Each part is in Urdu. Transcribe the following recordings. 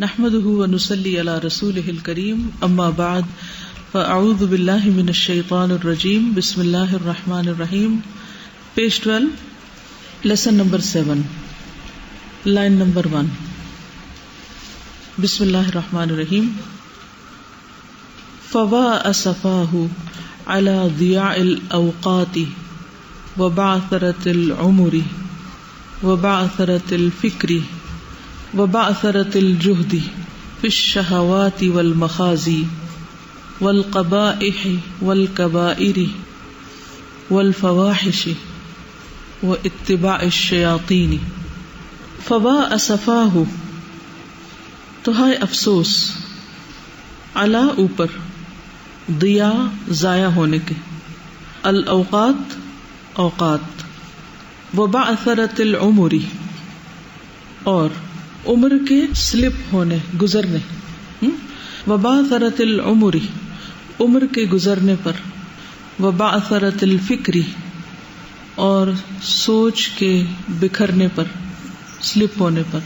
نحمده ونصلي على رسوله الكريم اما بعد فاعوذ بالله من الشيطان الرجيم بسم الله الرحمن الرحيم. Page 12, lesson number 7, line number 1. بسم الله الرحمن الرحيم. فوا أسفاه على ضياع الأوقات وبعثرة العمر وبعثرة الفكر وبعثرة الجهد في الشهوات والمخازي والقبائح والكبائر والفواحش واتباع الشياطين. فوا أسفاه تو ہے افسوس، علی اوپر، ضیاء ضائع ہونے کے، الاوقات اوقات، وبعثرة العمر اور عمر کے سلپ ہونے گزرنے، وبعثرة العمر عمر کے گزرنے پر، وبعثرة الفکر اور سوچ کے بکھرنے پر، سلپ ہونے پر،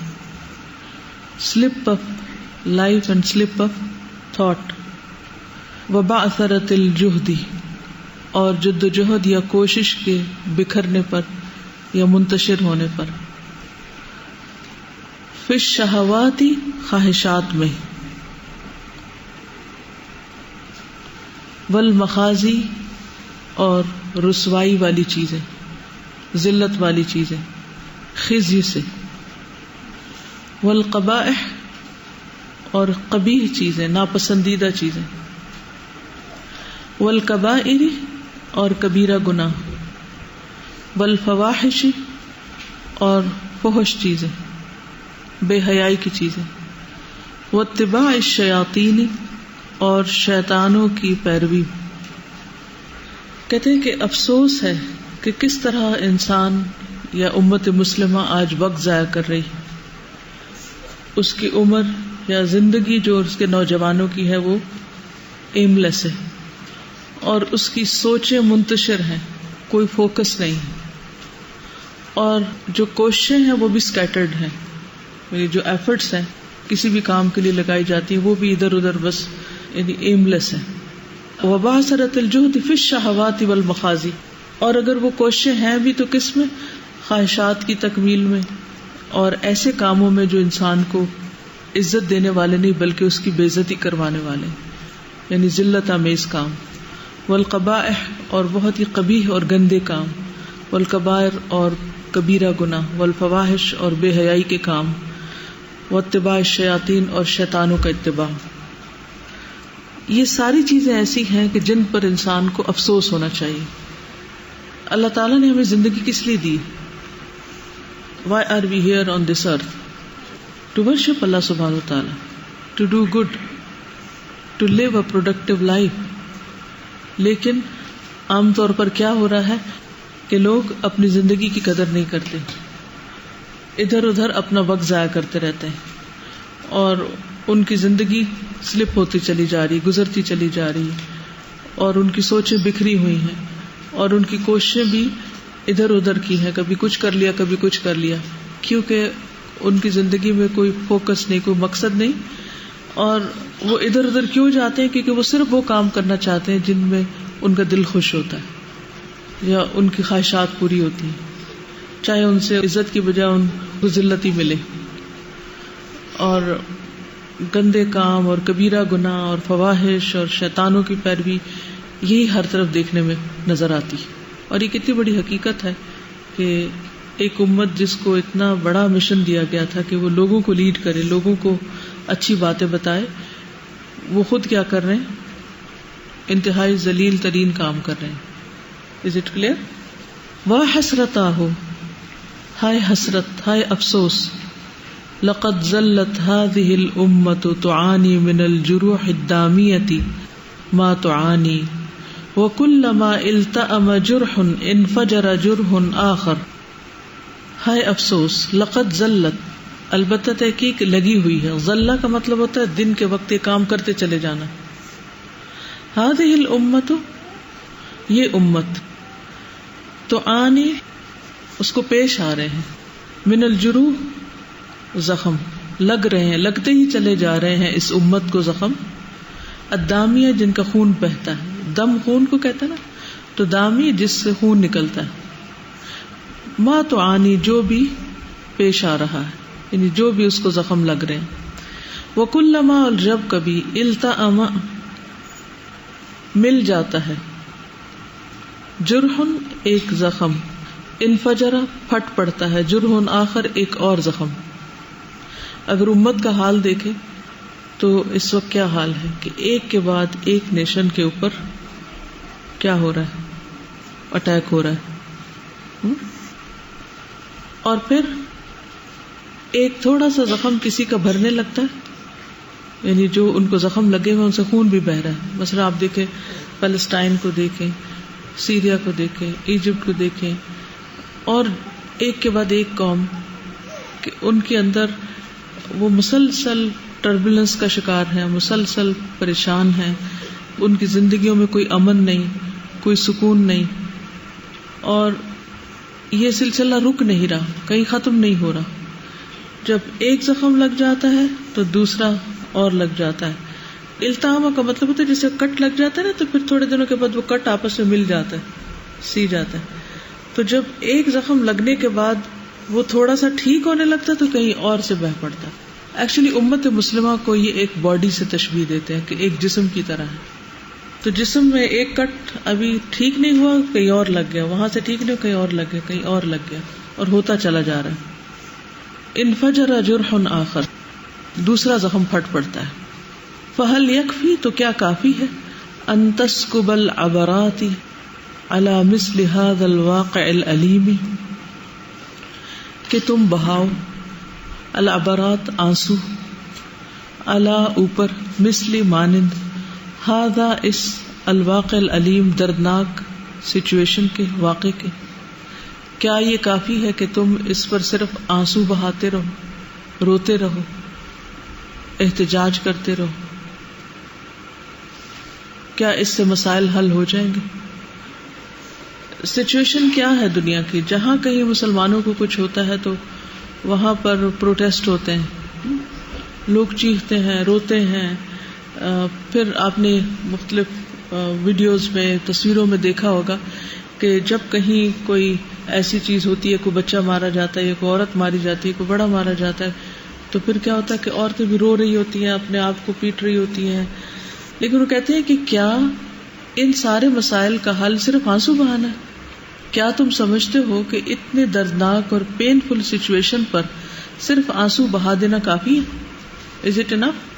slip of life and slip of thought. وبعثرة الجهد اور جد و جہد یا کوشش کے بکھرنے پر یا منتشر ہونے پر، فی الشہوات خواہشات میں، والمخازی اور رسوائی والی چیزیں، ذلت والی چیزیں، خزی سے، والقبائح اور قبیح چیزیں، ناپسندیدہ چیزیں، والکبائر اور کبیرہ گناہ، والفواحش اور فحش چیزیں، بے حیائی کی چیزیں، واتباع الشیاطین اور شیطانوں کی پیروی. کہتے ہیں کہ افسوس ہے کہ کس طرح انسان یا امت مسلمہ آج وقت ضائع کر رہی. اس کی عمر یا زندگی جو اس کے نوجوانوں کی ہے وہ ایم لیس ہے، اور اس کی سوچیں منتشر ہیں، کوئی فوکس نہیں ہے، اور جو کوششیں ہیں وہ بھی سکیٹرڈ ہیں، یعنی جو ایفرٹس ہیں کسی بھی کام کے لیے لگائی جاتی ہیں وہ بھی ادھر ادھر بس یعنی ایم لیس ہیں. وبعثرة الجهد في الشهوات والمخازي، اور اگر وہ کوششیں ہیں بھی تو کس میں؟ خواہشات کی تکمیل میں اور ایسے کاموں میں جو انسان کو عزت دینے والے نہیں بلکہ اس کی بے عزتی کروانے والے، یعنی ذلت آمیز کام. والقبائح اور بہت ہی قبیح اور گندے کام، والکبائر اور کبیرہ گناہ، والفواحش اور بے حیائی کے کام، واتباع الشیاطین اور شیطانوں کا اتباع. یہ ساری چیزیں ایسی ہیں کہ جن پر انسان کو افسوس ہونا چاہیے. اللہ تعالیٰ نے ہمیں زندگی کس لیے دی؟ Why are we here on this earth? To worship Allah subhanahu wa ta'ala, to do good, to live a productive life. لیکن عام طور پر کیا ہو رہا ہے کہ لوگ اپنی زندگی کی قدر نہیں کرتے، ادھر ادھر اپنا وقت ضائع کرتے رہتے ہیں، اور ان کی زندگی سلپ ہوتی چلی جا رہی، گزرتی چلی جا رہی، اور ان کی سوچیں بکھری ہوئی ہیں، اور ان کی کوششیں بھی ادھر ادھر کی ہیں، کبھی کچھ کر لیا کبھی کچھ کر لیا، کیونکہ ان کی زندگی میں کوئی فوکس نہیں، کوئی مقصد نہیں. اور وہ ادھر ادھر کیوں جاتے ہیں؟ کیونکہ وہ صرف وہ کام کرنا چاہتے ہیں جن میں ان کا دل خوش ہوتا ہے یا ان کی خواہشات پوری ہوتی ہیں، چاہے ان سے عزت کی بجائے ان کو ذلت ہی ملے. اور گندے کام اور کبیرہ گناہ اور فواحش اور شیطانوں کی پیروی یہی ہر طرف دیکھنے میں نظر آتی. اور یہ کتنی بڑی حقیقت ہے کہ ایک امت جس کو اتنا بڑا مشن دیا گیا تھا کہ وہ لوگوں کو لیڈ کرے، لوگوں کو اچھی باتیں بتائے، وہ خود کیا کر رہے ہیں؟ انتہائی ذلیل ترین کام کر رہے ہیں. Is it clear? وحسرتہ، ہائے حسرت، ہائے افسوس، لقد ظلت هذه الامة تعاني من الجروح الدامية ما تعاني وكلما التأم جرح انفجر جرح آخر. ہائے افسوس، لقد ظلت، البتہ تحقیق لگی ہوئی ہے. ظلہ کا مطلب ہوتا ہے دن کے وقت یہ کام کرتے چلے جانا. هذه الامة، یہ امت، تو آنی اس کو پیش آ رہے ہیں، من الجروح زخم، لگ رہے ہیں، لگتے ہی چلے جا رہے ہیں اس امت کو زخم. الدامیہ جن کا خون بہتا ہے، دم خون کو کہتا ہے نا، تو دامی جس سے خون نکلتا ہے. ما تعانی جو بھی پیش آ رہا ہے، یعنی جو بھی اس کو زخم لگ رہے ہیں. وکلما اور جب کبھی التئم مل جاتا ہے، جرحن ایک زخم، انفجر پھٹ پڑتا ہے، جرحن آخر ایک اور زخم. اگر امت کا حال دیکھے تو اس وقت کیا حال ہے کہ ایک کے بعد ایک نیشن کے اوپر کیا ہو رہا ہے، اٹیک ہو رہا ہے. اور پھر ایک تھوڑا سا زخم کسی کا بھرنے لگتا ہے، یعنی جو ان کو زخم لگے ہوئے ان سے خون بھی بہ رہا ہے. مثلا آپ دیکھیں فلسطین کو دیکھیں، سیریا کو دیکھیں، ایجپٹ کو دیکھیں، اور ایک کے بعد ایک قوم کہ ان کے اندر وہ مسلسل ٹربولنس کا شکار ہیں، مسلسل پریشان ہیں، ان کی زندگیوں میں کوئی امن نہیں، کوئی سکون نہیں، اور یہ سلسلہ رک نہیں رہا، کہیں ختم نہیں ہو رہا. جب ایک زخم لگ جاتا ہے تو دوسرا اور لگ جاتا ہے. التئام کا مطلب ہوتا ہے جیسے کٹ لگ جاتا ہے نا، تو پھر تھوڑے دنوں کے بعد وہ کٹ آپس میں مل جاتا ہے، سی جاتا ہے. تو جب ایک زخم لگنے کے بعد وہ تھوڑا سا ٹھیک ہونے لگتا ہے تو کہیں اور سے بہ پڑتا ہے. ایکچولی امت مسلمہ کو یہ ایک باڈی سے تشبیہ دیتے ہیں کہ ایک جسم کی طرح ہے. تو جسم میں ایک کٹ ابھی ٹھیک نہیں ہوا، کہیں اور لگ گیا، وہاں سے ٹھیک نہیں ہوا، کہیں اور لگ گیا، کہیں اور لگ گیا، اور ہوتا چلا جا رہا ہے. انفجر جرح آخر، دوسرا زخم پھٹ پڑتا ہے. فہل یکفی تو کیا کافی ہے، ان تسکب العبرات علی مثل هذا الواقع الالیم، کہ تم بہاؤ العبرات آنسو، علی اوپر، مثل مانند، ہذا اس، الواقع العلیم دردناک سچویشن کے، واقع کے. کیا یہ کافی ہے کہ تم اس پر صرف آنسو بہاتے رہو، روتے رہو، احتجاج کرتے رہو؟ کیا اس سے مسائل حل ہو جائیں گے؟ سچویشن کیا ہے دنیا کی، جہاں کہیں مسلمانوں کو کچھ ہوتا ہے تو وہاں پر پروٹیسٹ ہوتے ہیں، لوگ چیختے ہیں، روتے ہیں. پھر آپ نے مختلف ویڈیوز میں، تصویروں میں دیکھا ہوگا کہ جب کہیں کوئی ایسی چیز ہوتی ہے، کوئی بچہ مارا جاتا ہے یا کوئی عورت ماری جاتی ہے، کوئی بڑا مارا جاتا ہے، تو پھر کیا ہوتا ہے کہ عورتیں بھی رو رہی ہوتی ہیں، اپنے آپ کو پیٹ رہی ہوتی ہیں. لیکن وہ کہتے ہیں کہ کیا ان سارے مسائل کا حل صرف آنسو بہانا ہے؟ کیا تم سمجھتے ہو کہ اتنے دردناک اور پینفل سچویشن پر صرف آنسو بہا دینا کافی ہے؟ Is it enough?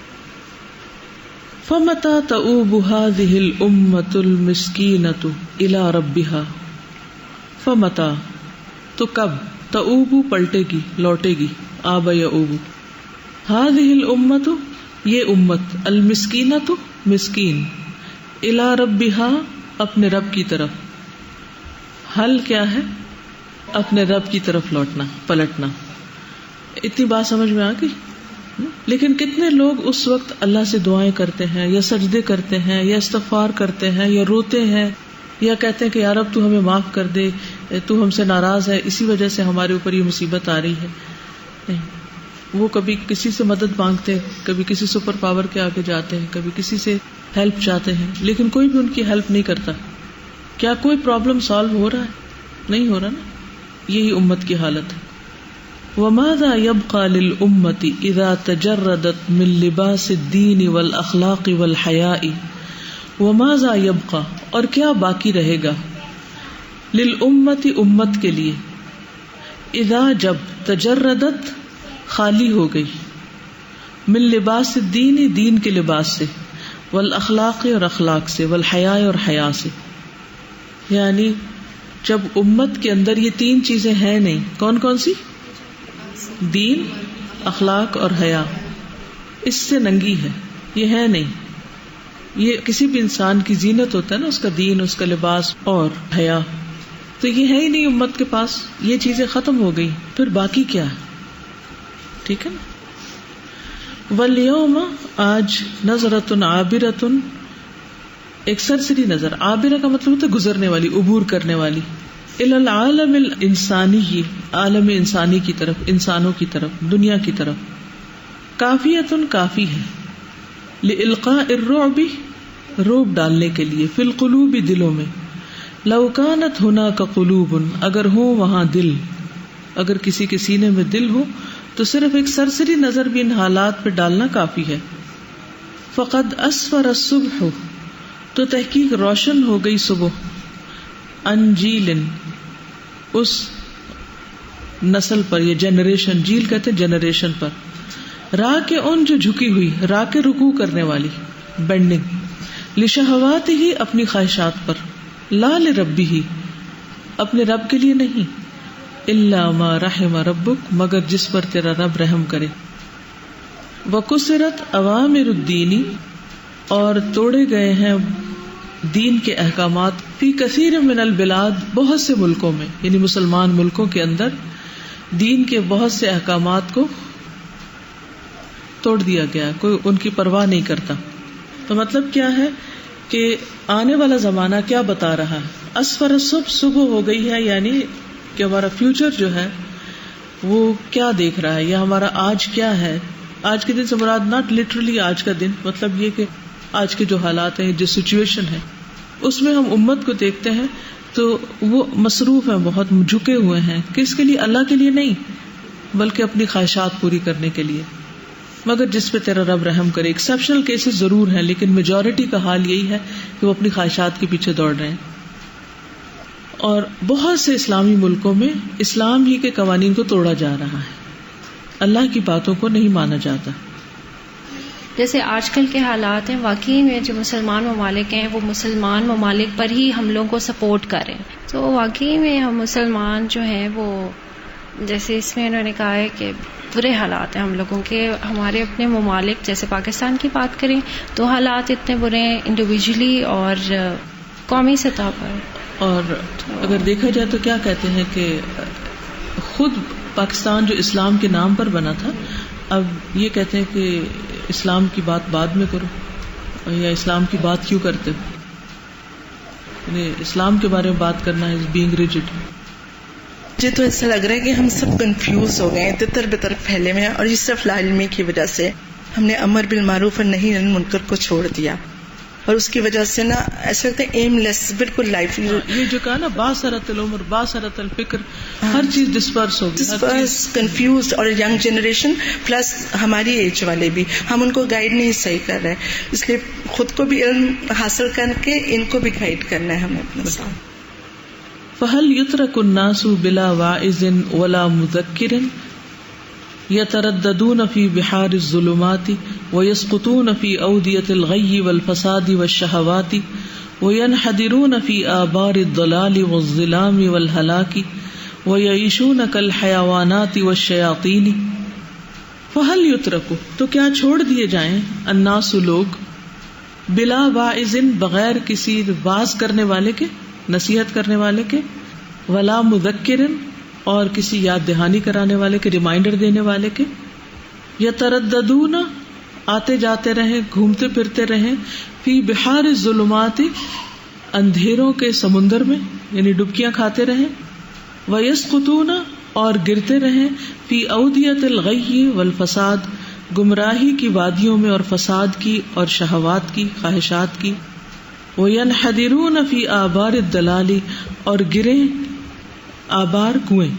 فمتى تؤوب هذه الامة المسكينة الى ربها، فمتى تو کب، تؤوب پلٹے گی، لوٹے گی، آب یؤوب، هذه الامة یہ امت، المسکینۃ مسکین، الى ربها اپنے رب کی طرف. حل کیا ہے؟ اپنے رب کی طرف لوٹنا، پلٹنا. اتنی بات سمجھ میں آ گئی؟ لیکن کتنے لوگ اس وقت اللہ سے دعائیں کرتے ہیں، یا سجدے کرتے ہیں، یا استغفار کرتے ہیں، یا روتے ہیں، یا کہتے ہیں کہ یا رب تو ہمیں معاف کر دے، تو ہم سے ناراض ہے، اسی وجہ سے ہمارے اوپر یہ مصیبت آ رہی ہے. نہیں، وہ کبھی کسی سے مدد مانگتے ہیں، کبھی کسی سپر پاور کے آگے جاتے ہیں، کبھی کسی سے ہیلپ چاہتے ہیں، لیکن کوئی بھی ان کی ہیلپ نہیں کرتا. کیا کوئی پرابلم سالو ہو رہا ہے؟ نہیں ہو رہا نا. یہی امت کی حالت ہے. وَمَاذَا يَبْقَى لِلْأُمَّةِ إِذَا تَجَرَّدَتْ مِنْ لِبَاسِ الدِّينِ وَالْأَخْلَاقِ وَالْحَيَاءِ. وَمَاذَا يَبْقَى اور کیا باقی رہے گا، لِلْأُمَّةِ امت کے لیے، اذا جب، تجردت خالی ہو گئی، من لباس الدین دین کے لباس سے، والاخلاق اور اخلاق سے، والحیاء اور حیا سے. یعنی جب امت کے اندر یہ تین چیزیں ہیں نہیں، کون کون سی؟ دین، اخلاق اور حیا، اس سے ننگی ہے، یہ ہے نہیں. یہ کسی بھی انسان کی زینت ہوتا ہے نا، اس کا دین، اس کا لباس اور حیا. تو یہ ہے ہی نہیں امت کے پاس، یہ چیزیں ختم ہو گئی، پھر باقی کیا ہے؟ ٹھیک ہے نا. والیوم آج، نظرۃ عابرۃ ایک سرسری نظر، عابرہ کا مطلب ہوتا ہے گزرنے والی، عبور کرنے والی، الی العالم الانسانی، عالم انسانی کی طرف، انسانوں کی طرف، دنیا کی طرف. کافیتن کافی ہے، لإلقاء الرعب روب ڈالنے کے لیے، فی القلوب دلوں میں، لو کانت ہناک قلوب اگر ہو وہاں دل، اگر کسی کے سینے میں دل ہو تو صرف ایک سرسری نظر بھی ان حالات پہ ڈالنا کافی ہے. فقد اسفر الصبح تو تحقیق روشن ہو گئی صبح، ان جیل اس نسل پر، یہ جنریشن، جیل کہتے ہیں جنریشن پر، راہ کے ان جو جھکی ہوئی، راہ کے رکوع کرنے والی، بینڈنگ، لشہوات ہی اپنی خواہشات پر، لا لربی ہی اپنے رب کے لیے نہیں، الا ما رحم ربک مگر جس پر تیرا رب رحم کرے. وکسرت اوامر الدین اور توڑے گئے ہیں دین کے احکامات، فی کثیر من البلاد بہت سے ملکوں میں، یعنی مسلمان ملکوں کے اندر دین کے بہت سے احکامات کو توڑ دیا گیا، کوئی ان کی پرواہ نہیں کرتا. تو مطلب کیا ہے کہ آنے والا زمانہ کیا بتا رہا ہے؟ اسفر الصبح، صبح ہو گئی ہے، یعنی کہ ہمارا فیوچر جو ہے وہ کیا دیکھ رہا ہے، یا ہمارا آج کیا ہے. آج کے دن سے مراد ناٹ لٹرلی آج کا دن، مطلب یہ کہ آج کے جو حالات ہیں، جو سچویشن ہے، اس میں ہم امت کو دیکھتے ہیں تو وہ مصروف ہیں، بہت جھکے ہوئے ہیں. کس کے لیے؟ اللہ کے لیے نہیں، بلکہ اپنی خواہشات پوری کرنے کے لیے، مگر جس پہ تیرا رب رحم کرے. ایکسیپشنل کیسز ضرور ہیں، لیکن میجورٹی کا حال یہی ہے کہ وہ اپنی خواہشات کے پیچھے دوڑ رہے ہیں. اور بہت سے اسلامی ملکوں میں اسلام ہی کے قوانین کو توڑا جا رہا ہے، اللہ کی باتوں کو نہیں مانا جاتا. جیسے آج کل کے حالات ہیں، واقعی میں جو مسلمان ممالک ہیں وہ مسلمان ممالک پر ہی حملوں کو سپورٹ کر رہے ہیں. تو واقعی میں ہم مسلمان جو ہیں وہ، جیسے اس میں انہوں نے کہا ہے کہ برے حالات ہیں ہم لوگوں کے. ہمارے اپنے ممالک جیسے پاکستان کی بات کریں تو حالات اتنے برے ہیں انڈیویجولی اور قومی سطح پر. اور اگر دیکھا جائے تو کیا کہتے ہیں کہ خود پاکستان جو اسلام کے نام پر بنا تھا، اب یہ کہتے ہیں کہ اسلام کی بات بعد میں کرو، یا اسلام کی بات کیوں کرتے ہو، یعنی اسلام کے بارے میں بات کرنا ہے بینگ ریجڈ. مجھے تو ایسا لگ رہا ہے کہ ہم سب کنفیوز ہو گئے ہیں، تتر بتر پھیلے ہوئے ہیں، اور یہ صرف لا علمی کی وجہ سے ہم نے امر بالمعروف اور نہی عن المنکر کو چھوڑ دیا، اور اس کی وجہ سے نا ایسا لگتا ہے ایم لیس، بالکل لائف. یہ جو کہا نا باثرت العمر باثرت الفکر، ہر چیز ڈسپرس ہوگی، ڈسپرس، کنفیوزڈ. اور ینگ جنریشن پلس ہماری ایج والے بھی، ہم ان کو گائیڈ نہیں صحیح کر رہے، اس لیے خود کو بھی علم حاصل کر کے ان کو بھی گائیڈ کرنا ہے ہمیں اپنے ساتھ. فَهَلْ يُتْرَكُ النَّاسُ بِلَا وَاعِظٍ وَلَا مُذَكِّرٍ يَتَرَدَّدُونَ فِي بِحَارِ الظُّلُمَاتِ وَيَسْقُطُونَ فِي أَوْدِيَةِ الْغَيِّ وَالْفَسَادِ وَالشَّهَوَاتِ وَيَنْحَدِرُونَ فِي آبَارِ الضَّلَالِ وَالظِّلَامِ وَالْهَلَاكِ وَيَعِيشُونَ كَالْحَيَوَانَاتِ وَالشَّيَاطِينِ. فَهَلْ يُتْرَكُ تو کیا چھوڑ دیے جائیں، الناس لوگ، بلا واعظ بغیر کسی واعظ کرنے والے کے، نصیحت کرنے والے کے، ولا مذکرن اور کسی یاد دہانی کرانے والے کے، ریمائنڈر دینے والے کے، یترددون آتے جاتے رہیں، گھومتے پھرتے رہیں، فی بحار الظلمات اندھیروں کے سمندر میں، یعنی ڈبکیاں کھاتے رہیں، ویسقطون اور گرتے رہیں، فی اودیۃ الغی والفساد گمراہی کی وادیوں میں اور فساد کی اور شہوات کی، خواہشات کی، وَيَنْحَدِرُونَ فِي آبار الدَّلَالِ اور گریں آبار کنویں.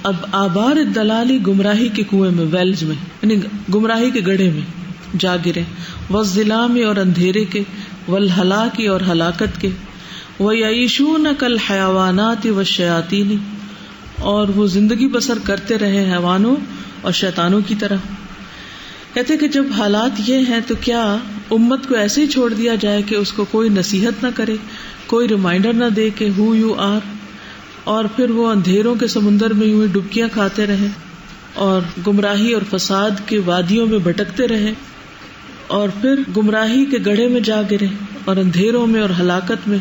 اب آبار الدلال گمراہی کے کنویں میں، ویلز میں، یعنی گمراہی کے گڑھے میں جا گریں، والظلام اور اندھیرے کے، والہلاک اور ہلاکت کے، وَيَعِيشُونَ كَالْحَيَوَانَاتِ وَالشَّيَاطِينِ اور وہ زندگی بسر کرتے رہے حیوانوں اور شیطانوں کی طرح. کہتے کہ جب حالات یہ ہیں تو کیا امت کو ایسے ہی چھوڑ دیا جائے کہ اس کو کوئی نصیحت نہ کرے، کوئی ریمائنڈر نہ دے کہ ہو یو آر، اور پھر وہ اندھیروں کے سمندر میں یوں ڈبکیاں کھاتے رہیں اور گمراہی اور فساد کے وادیوں میں بھٹکتے رہیں، اور پھر گمراہی کے گڑھے میں جا گرے اور اندھیروں میں اور ہلاکت میں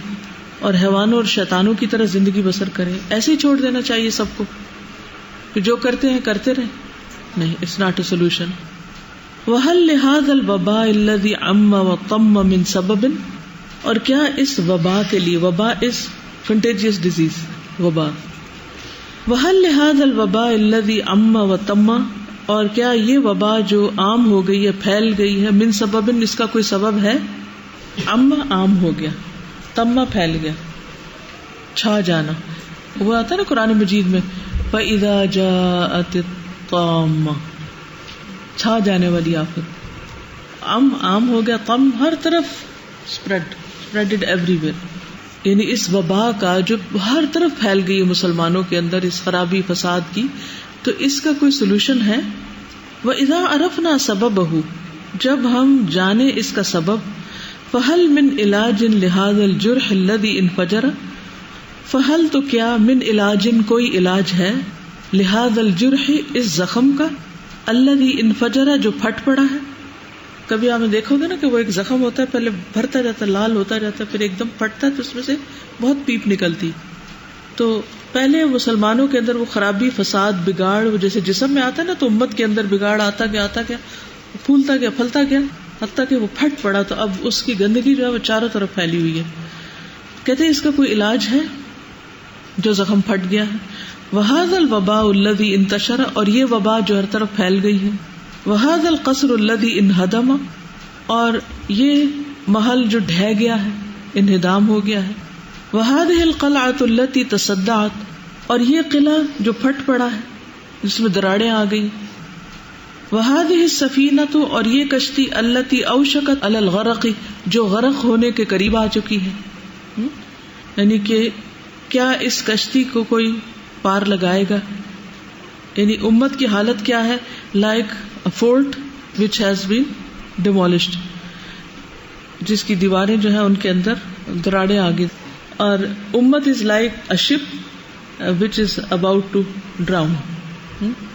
اور حیوانوں اور شیطانوں کی طرح زندگی بسر کریں؟ ایسے ہی چھوڑ دینا چاہیے سب کو کہ جو کرتے ہیں کرتے رہیں؟ نہیں، اٹس ناٹ اے سولوشن. وَهَلْ لِهَذَا الْوَبَاءِ الَّذِي عَمَّ وَطَمَّ مِنْ سَبَبٍ اور کیا اس وبا کے لیے، وبا از کنٹیجیس ڈیزیز، وبا. وَهَلْ لِهَذَا الْوَبَاءِ الَّذِي عَمَّ وَطَمَّ اور کیا یہ وبا جو عام ہو گئی ہے، پھیل گئی ہے، من سبب، اس کا کوئی سبب ہے؟ اما عام ہو گیا، تما پھیل گیا، چھا جانا. وہ آتا ہے نا قرآن مجید میں فَإِذَا جَاءَتِ الطَّامَّةُ، چھا جانے والی آفت. عام ہو گیا، طم ہر طرف spreaded everywhere، یعنی اس وبا کا جو ہر طرف پھیل گئی مسلمانوں کے اندر، اس خرابی فساد کی، تو اس کا کوئی سولوشن ہے؟ وَإِذَا عَرَفْنَا سَبَبَهُ، جب ہم جانے اس کا سبب، فَهَلْ مِنْ عِلَاجٍ لِهَذَا الْجُرْحِ الَّذِي انْفَجَرَ، فَهَلْ تو کیا، من علاجن کوئی علاج ہے، لِهَذَا الْجُرْحِ اس زخم کا، الَّذِي انْفَجَرَ جو پھٹ پڑا ہے. کبھی آپ نے دیکھو گے نا کہ وہ ایک زخم ہوتا ہے، پہلے بھرتا جاتا ہے، لال ہوتا جاتا ہے، پھر ایک دم پھٹتا ہے تو اس میں سے بہت پیپ نکلتی. تو پہلے مسلمانوں کے اندر وہ خرابی، فساد، بگاڑ، وہ جیسے جسم میں آتا ہے نا، تو امت کے اندر بگاڑ آتا گیا، پھولتا گیا، پھلتا گیا، حتیٰ کہ وہ پھٹ پڑا. تو اب اس کی گندگی جو ہے وہ چاروں طرف پھیلی ہوئی ہے. کہتے ہیں اس کا کوئی علاج ہے جو زخم پھٹ گیا ہے. وَهَذَا الْوَبَاءُ الَّذِي انْتَشَرَ، اور یہ وبا جو ہر طرف پھیل گئی ہے. وَهَذَا الْقَصْرُ الَّذِي انْهَدَمَ، اور یہ محل جو ڈھہ گیا ہے، انہدام ہو گیا ہے. وَهَذِهِ الْقَلْعَةُ الَّتِي تَصَدَّعَتْ، اور یہ قلعہ جو پھٹ پڑا ہے، جس میں دراڑیں آ گئی. وَهَذِهِ السَّفِينَةُ، اور یہ کشتی، الَّتِي أَوْشَكَتْ عَلَى الْغَرَقِ، جو غرق ہونے کے قریب آ چکی ہے. یعنی کہ کیا اس کشتی کو کوئی پار لگائے گا؟ یعنی امت کی حالت کیا ہے؟ Like a fort which has been demolished, جس کی دیواریں جو ہیں ان کے اندر دراڑیں آ گئی. اور امت is like a ship which is about to drown.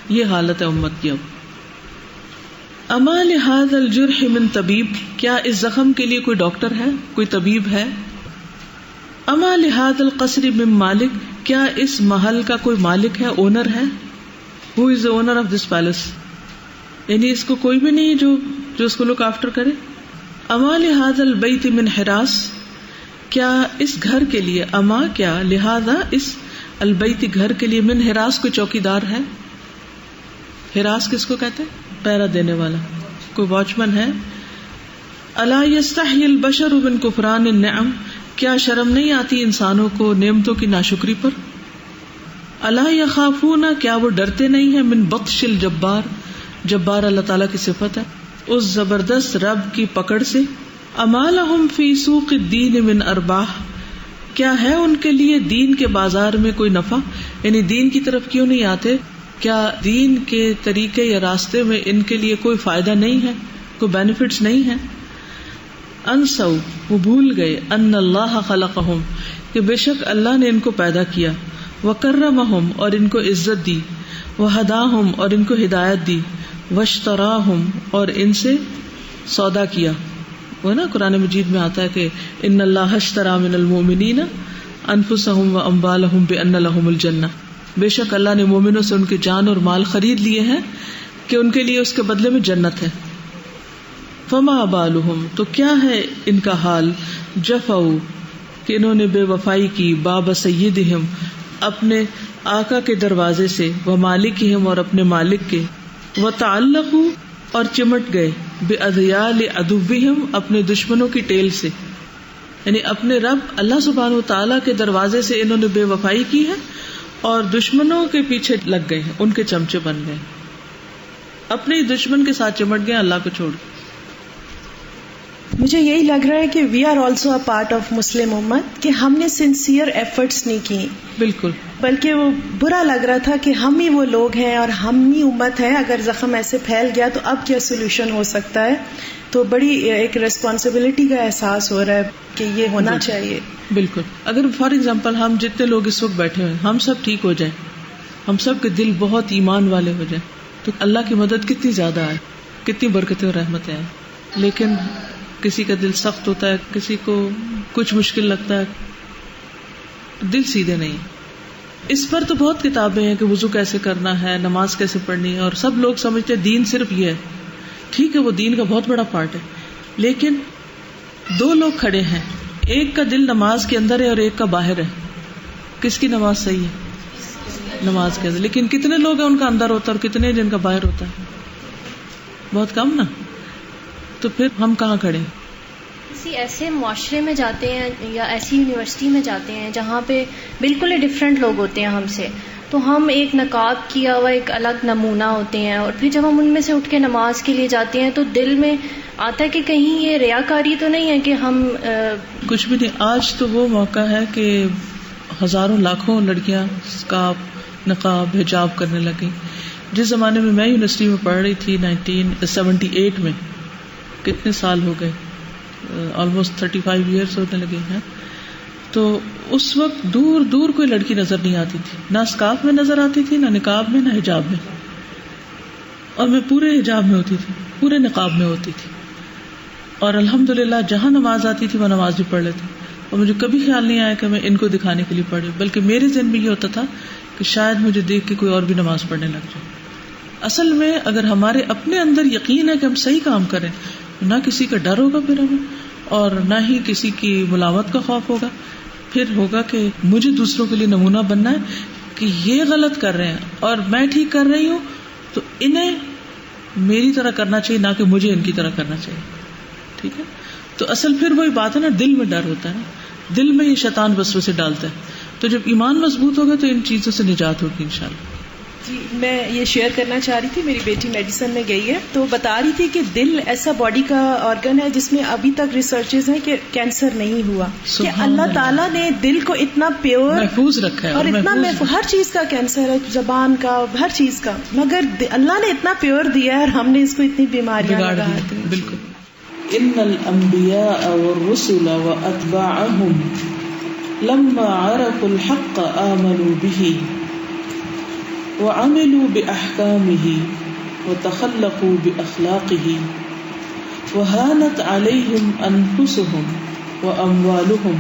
یہ حالت ہے امت کی. اب اما لہذا الجرح من طبیب، کیا اس زخم کے لیے کوئی ڈاکٹر ہے، کوئی طبیب ہے؟ اما لہذا القصر من مالک، کیا اس محل کا کوئی مالک ہے، اونر ہے؟ Who is the owner of this palace, یعنی اس کو کوئی بھی نہیں جو اس کو لک آفٹر کرے. اما لہذا البیت من حراس، کیا اس گھر کے لیے، اما کیا، لہذا اس البیت گھر کے لیے، من حراس کوئی چوکیدار ہے؟ حراس کس کو کہتے ہیں؟ پہرا دینے والا، کوئی واچ مین ہے. الا یستحی البشر من کفران النعم، کیا شرم نہیں آتی انسانوں کو نعمتوں کی ناشکری پر؟ الا یخافون، کیا وہ ڈرتے نہیں ہیں، من بطش الجبار، جبار اللہ تعالیٰ کی صفت ہے، اس زبردست رب کی پکڑ سے. اما لہم فی سوق الدین من ارباح، کیا ہے ان کے لیے دین کے بازار میں کوئی نفع، یعنی دین کی طرف کیوں نہیں آتے؟ کیا دین کے طریقے یا راستے میں ان کے لیے کوئی فائدہ نہیں ہے، کوئی بینیفٹس نہیں ہے؟ انسو، وہ بھول گئے، ان اللہ خلقہم، کہ بے شک اللہ نے ان کو پیدا کیا، وکرمہم، اور ان کو عزت دی، وہداہم، اور ان کو ہدایت دی، واشتراہم، اور ان سے سودا کیا. وہ نا قرآن مجید میں آتا ہے کہ ان اللہ اشتری من المؤمنین انفسہم واموالہم بان لہم الجنہ، بے شک اللہ نے مومنوں سے ان کی جان اور مال خرید لیے ہیں کہ ان کے لیے اس کے بدلے میں جنت ہے. فما بالہم، تو کیا ہے ان کا حال، جفاؤ، کہ انہوں نے بے وفائی کی، باب سیدہم، اپنے آقا کے دروازے سے، ومالکہم، اور اپنے مالک کے، وتعلقوا، اور چمٹ گئے، باذیال عدوہم، اپنے دشمنوں کی ٹیل سے. یعنی اپنے رب اللہ سبحانہ وتعالی کے دروازے سے انہوں نے بے وفائی کی ہے اور دشمنوں کے پیچھے لگ گئے ہیں، ان کے چمچے بن گئے، اپنے دشمن کے ساتھ چمٹ گئے اللہ کو چھوڑ. مجھے یہی لگ رہا ہے کہ we are also a part of مسلم امت، کہ ہم نے سنسیئر ایفرٹس نہیں کی. بالکل، بلکہ وہ برا لگ رہا تھا کہ ہم ہی وہ لوگ ہیں اور ہم ہی امت ہے، اگر زخم ایسے پھیل گیا تو اب کیا سولوشن ہو سکتا ہے. تو بڑی ایک ریسپانسبلٹی کا احساس ہو رہا ہے کہ یہ ہونا چاہیے. بالکل. اگر فار ایگزامپل ہم جتنے لوگ اس وقت بیٹھے ہوئے ہم سب ٹھیک ہو جائیں، ہم سب کے دل بہت ایمان والے ہو جائیں، تو اللہ کی مدد کتنی زیادہ ہے، کتنی برکتیں اور رحمتیں ہیں. لیکن کسی کا دل سخت ہوتا ہے، کسی کو کچھ مشکل لگتا ہے، دل سیدھے نہیں. اس پر تو بہت کتابیں ہیں کہ وضو کیسے کرنا ہے، نماز کیسے پڑھنی ہے، اور سب لوگ سمجھتے ہیں دین صرف یہ ہے. ٹھیک ہے، وہ دین کا بہت بڑا پارٹ ہے، لیکن دو لوگ کھڑے ہیں، ایک کا دل نماز کے اندر ہے اور ایک کا باہر ہے، کس کی نماز صحیح ہے؟ نماز کے اندر. لیکن کتنے لوگ ہیں ان کا اندر ہوتا ہے اور کتنے جن کا باہر ہوتا ہے؟ بہت کم نا. تو پھر ہم کہاں کھڑے ہیں؟ کسی ایسے معاشرے میں جاتے ہیں یا ایسی یونیورسٹی میں جاتے ہیں جہاں پہ بالکل ہی ڈفرینٹ لوگ ہوتے ہیں ہم سے, تو ہم ایک نقاب کیا ہوا ایک الگ نمونہ ہوتے ہیں, اور پھر جب ہم ان میں سے اٹھ کے نماز کے لیے جاتے ہیں تو دل میں آتا ہے کہ کہیں یہ ریاکاری تو نہیں ہے کہ ہم کچھ بھی نہیں. آج تو وہ موقع ہے کہ ہزاروں لاکھوں لڑکیاں اسکارف نقاب حجاب کرنے لگی. جس زمانے میں میں یونیورسٹی میں پڑھ رہی تھی 1978 میں, کتنے سال ہو گئے, آلموسٹ 35 ایئرس ہونے لگے ہیں, تو اس وقت دور دور کوئی لڑکی نظر نہیں آتی تھی, نہ اسکارف میں نظر آتی تھی, نہ نقاب میں, نہ حجاب میں. اور میں پورے حجاب میں ہوتی تھی, پورے نقاب میں ہوتی تھی, اور الحمدللہ جہاں نماز آتی تھی وہ نماز بھی پڑھ لیتی. اور مجھے کبھی خیال نہیں آیا کہ میں ان کو دکھانے کے لیے پڑھی, بلکہ میرے ذہن میں یہ ہوتا تھا کہ شاید مجھے دیکھ کے کوئی اور بھی نماز پڑھنے لگ جائے. اصل میں اگر ہمارے اپنے اندر یقین ہے کہ ہم صحیح کام کریں, نہ کسی کا ڈر ہوگا پھر ہمیں, اور نہ ہی کسی کی ملامت کا خوف ہوگا. پھر ہوگا کہ مجھے دوسروں کے لیے نمونہ بننا ہے کہ یہ غلط کر رہے ہیں اور میں ٹھیک کر رہی ہوں, تو انہیں میری طرح کرنا چاہیے, نہ کہ مجھے ان کی طرح کرنا چاہیے. ٹھیک ہے. تو اصل پھر وہی بات ہے نا, دل میں ڈر ہوتا ہے نا, دل میں یہ شیطان وسوسے ڈالتا ہے. تو جب ایمان مضبوط ہوگا تو ان چیزوں سے نجات ہوگی انشاءاللہ. جی میں یہ شیئر کرنا چاہ رہی تھی, میری بیٹی میڈیسن میں گئی ہے تو بتا رہی تھی کہ دل ایسا باڈی کا آرگن ہے جس میں ابھی تک ریسرچز ہیں کہ کینسر نہیں ہوا, کہ اللہ تعالیٰ نے دل کو اتنا پیور محفوظ رکھا ہے, اور اتنا ہر چیز کا کینسر ہے, زبان کا, ہر چیز کا, مگر اللہ نے اتنا پیور دیا ہے اور ہم نے اس کو اتنی بیماریاں لگا دی. بالکل. ان الانبیاء والرسل واتباعهم لما عرفوا الحق آمنوا به وعملوا بأحكامه وتخلقوا بأخلاقه وهانت عليهم أنفسهم وأموالهم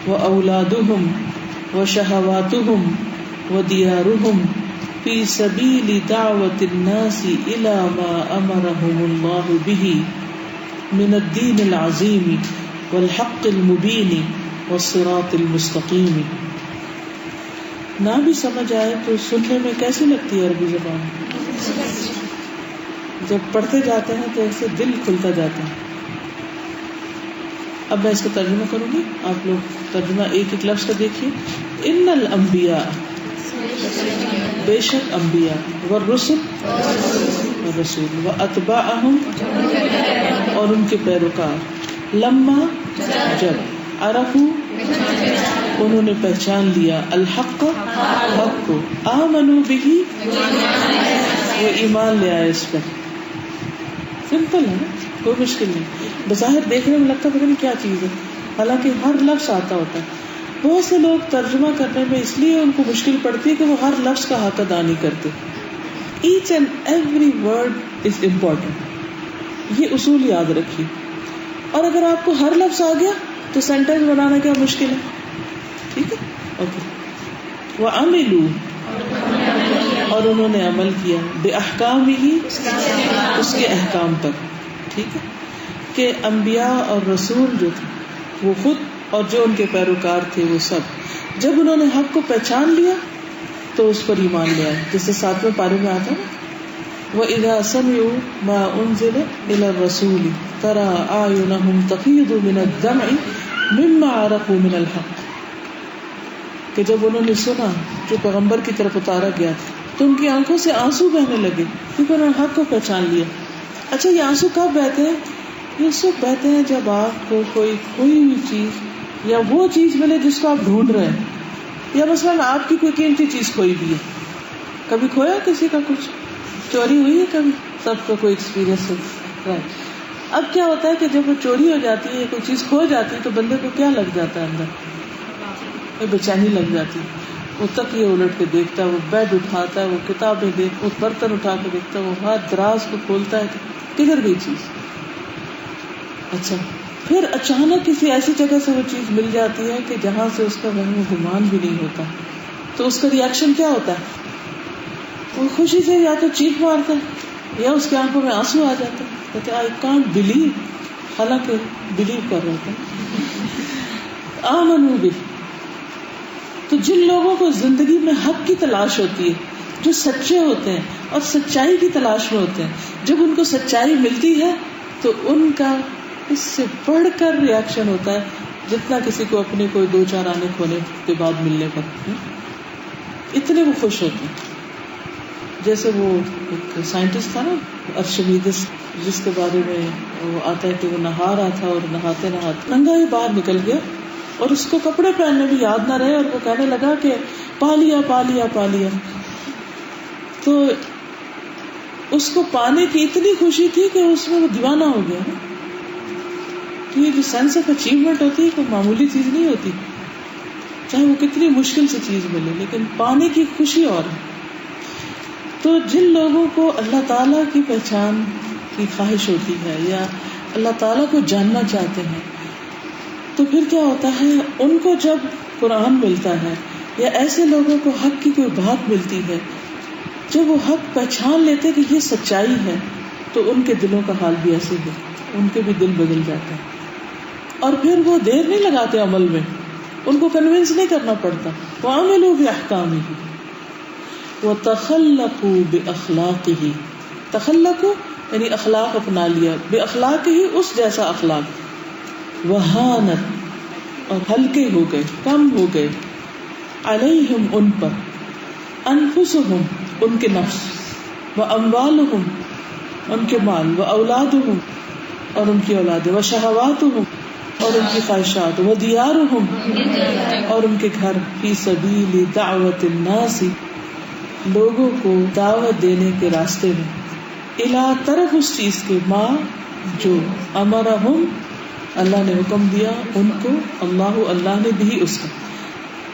وأولادهم وشهواتهم وديارهم في سبيل دعوة الناس إلى ما أمرهم الله به من الدين العظيم والحق المبين والصراط المستقيم. نہ بھی سمجھ آئے تو سننے میں کیسی لگتی ہے عربی زبان, جب پڑھتے جاتے ہیں تو ایسے دل کھلتا جاتا ہے. اب میں اس کا ترجمہ کروں گی, آپ لوگ ترجمہ ایک ایک لفظ کا دیکھیے. ان الانبیاء, بے شک انبیاء, والرسل, والرسول, واتباعهم, اور ان کے پیروکار, لما, جب, عرفوا, انہوں نے پہچان لیا, الحق, حق کو, آمنوا به, وہ ایمان لے آئے اس پر. سمپل ہے نا, کوئی مشکل نہیں. بظاہر دیکھنے میں لگتا ہے پتہ نہیں کیا چیز ہے, حالانکہ ہر لفظ آتا ہوتا ہے. بہت سے لوگ ترجمہ کرنے میں اس لیے ان کو مشکل پڑتی ہے کہ وہ ہر لفظ کا حق ادا نہیں کرتے. Each and every word is important, یہ اصول یاد رکھیے. اور اگر آپ کو ہر لفظ آ گیا تو سینٹینس بنانا کیا مشکل ہے. ٹھیک ہے, اوکے. وعملوا, اور انہوں نے عمل کیا, بأحکامہ, اس کے احکام پر. ٹھیک ہے, کہ انبیاء اور رسول جو تھے وہ خود اور جو ان کے پیروکار تھے وہ سب جب انہوں نے حق کو پہچان لیا تو اس پر ایمان لے آئے. جیسے 7ویں پارے میں آتا ہے نا, وَإِذَا سَمِعُوا مَا أُنزِلَ إِلَى الرَّسُولِ تَرَىٰ أَعْيُنَهُمْ تَفِيضُ مِنَ الدَّمْعِ مِمَّا عَرَفُوا مِنَ الْحَقِّ, کہ جب انہوں نے سنا جو پیغمبر کی طرف اتارا گیا تو ان کی آنکھوں سے آنسو بہنے لگے کیونکہ انہوں نے حق کو پہچان لیا. اچھا, یہ آنسو کب بہتے ہیں؟ یہ سب بہتے ہیں جب آپ کو کوئی بھی چیز یا وہ چیز ملے جس کو آپ ڈھونڈ رہے ہیں, یا مثلاً آپ کی کوئی قیمتی چیز کھوئی بھی ہے. کبھی کھویا کسی کا کچھ, چوری ہوئی ہے کبھی, سب کا کوئی ایکسپیرینس ہے. اب کیا ہوتا ہے کہ جب وہ چوری ہو جاتی ہے, کوئی چیز کھو جاتی ہے, تو بندے کو کیا لگ جاتا ہے اندر, بے چینی لگ جاتی ہے. وہ تکیے الٹ کے دیکھتا ہے, وہ بیڈ اٹھاتا ہے, وہ کتابیں دیکھ, وہ برتن اٹھا کے دیکھتا ہے, وہ ہاتھ دراز کو کھولتا ہے کہ کدھر گئی چیز. اچھا, پھر اچانک کسی ایسی جگہ سے وہ چیز مل جاتی ہے کہ جہاں سے اس کا وہم گمان بھی نہیں ہوتا, تو اس کا ریئیکشن کیا ہوتا ہے؟ وہ خوشی سے یا تو چیخ مارتا ہے یا اس کی آنکھوں میں آنسو آ جاتے ہیں, کہتے آئی کانٹ بلیو, حالانکہ بلیو کر رہے تھے. آمنوا بہ, تو جن لوگوں کو زندگی میں حق کی تلاش ہوتی ہے، جو سچے ہوتے ہیں اور سچائی کی تلاش میں ہوتے ہیں، جب ان کو سچائی ملتی ہے تو ان کا اس سے بڑھ کر ریئیکشن ہوتا ہے جتنا کسی کو اپنے کوئی 2-4 آنے کھونے کے بعد ملنے پر اتنے وہ خوش ہوتے ہیں. جیسے وہ ایک سائنٹسٹ تھا نا ارشمیدس، جس کے بارے میں وہ آتا ہے کہ وہ نہا رہا تھا اور نہاتے نہاتے ننگا ہی باہر نکل گیا اور اس کو کپڑے پہننے بھی یاد نہ رہے اور وہ کہنے لگا کہ پا لیا پا لیا پا لیا. تو اس کو پانے کی اتنی خوشی تھی کہ اس میں وہ دیوانہ ہو گیا. تو یہ جو سینس آف اچیومنٹ ہوتی ہے کوئی معمولی چیز نہیں ہوتی، چاہے وہ کتنی مشکل سے چیز ملے، لیکن پانے کی خوشی اور ہے. تو جن لوگوں کو اللہ تعالیٰ کی پہچان کی خواہش ہوتی ہے یا اللہ تعالیٰ کو جاننا چاہتے ہیں، تو پھر کیا ہوتا ہے، ان کو جب قرآن ملتا ہے یا ایسے لوگوں کو حق کی کوئی بات ملتی ہے، جب وہ حق پہچان لیتے کہ یہ سچائی ہے، تو ان کے دلوں کا حال بھی ایسے ہے، ان کے بھی دل بدل جاتے ہیں. اور پھر وہ دیر نہیں لگاتے عمل میں، ان کو کنونس نہیں کرنا پڑتا. وَعَمِلُوا بِأَحْكَامِهِ وَتَخَلَّقُوا بِأَخْلَاقِهِ. تخلقوا یعنی اخلاق اپنا لیا، بِأَخْلَاقِهِ اس جیسا اخلاق. وَهَانَتْ اور ہلکے ہو گئے، کم ہو گئے، عَلَيْهِمْ ان پر، أَنفُسُهُمْ ان کے نفس، وَأَمْوَالُهُمْ ان کے مال، وَأَوْلَادُهُمْ اور ان کی اولادیں، وَشَهَوَاتُهُمْ اور ان کی خواہشات، وَدِيَارُهُمْ اور ان کے گھر، فِي سَبِيلِ دَعْوَةِ النَّاسِ لوگوں کو دعوت دینے کے راستے میں، الا طرف اس چیز کے، ماں جو امرہم اللہ نے حکم دیا ان کو، اللہ نے بھی اس کا.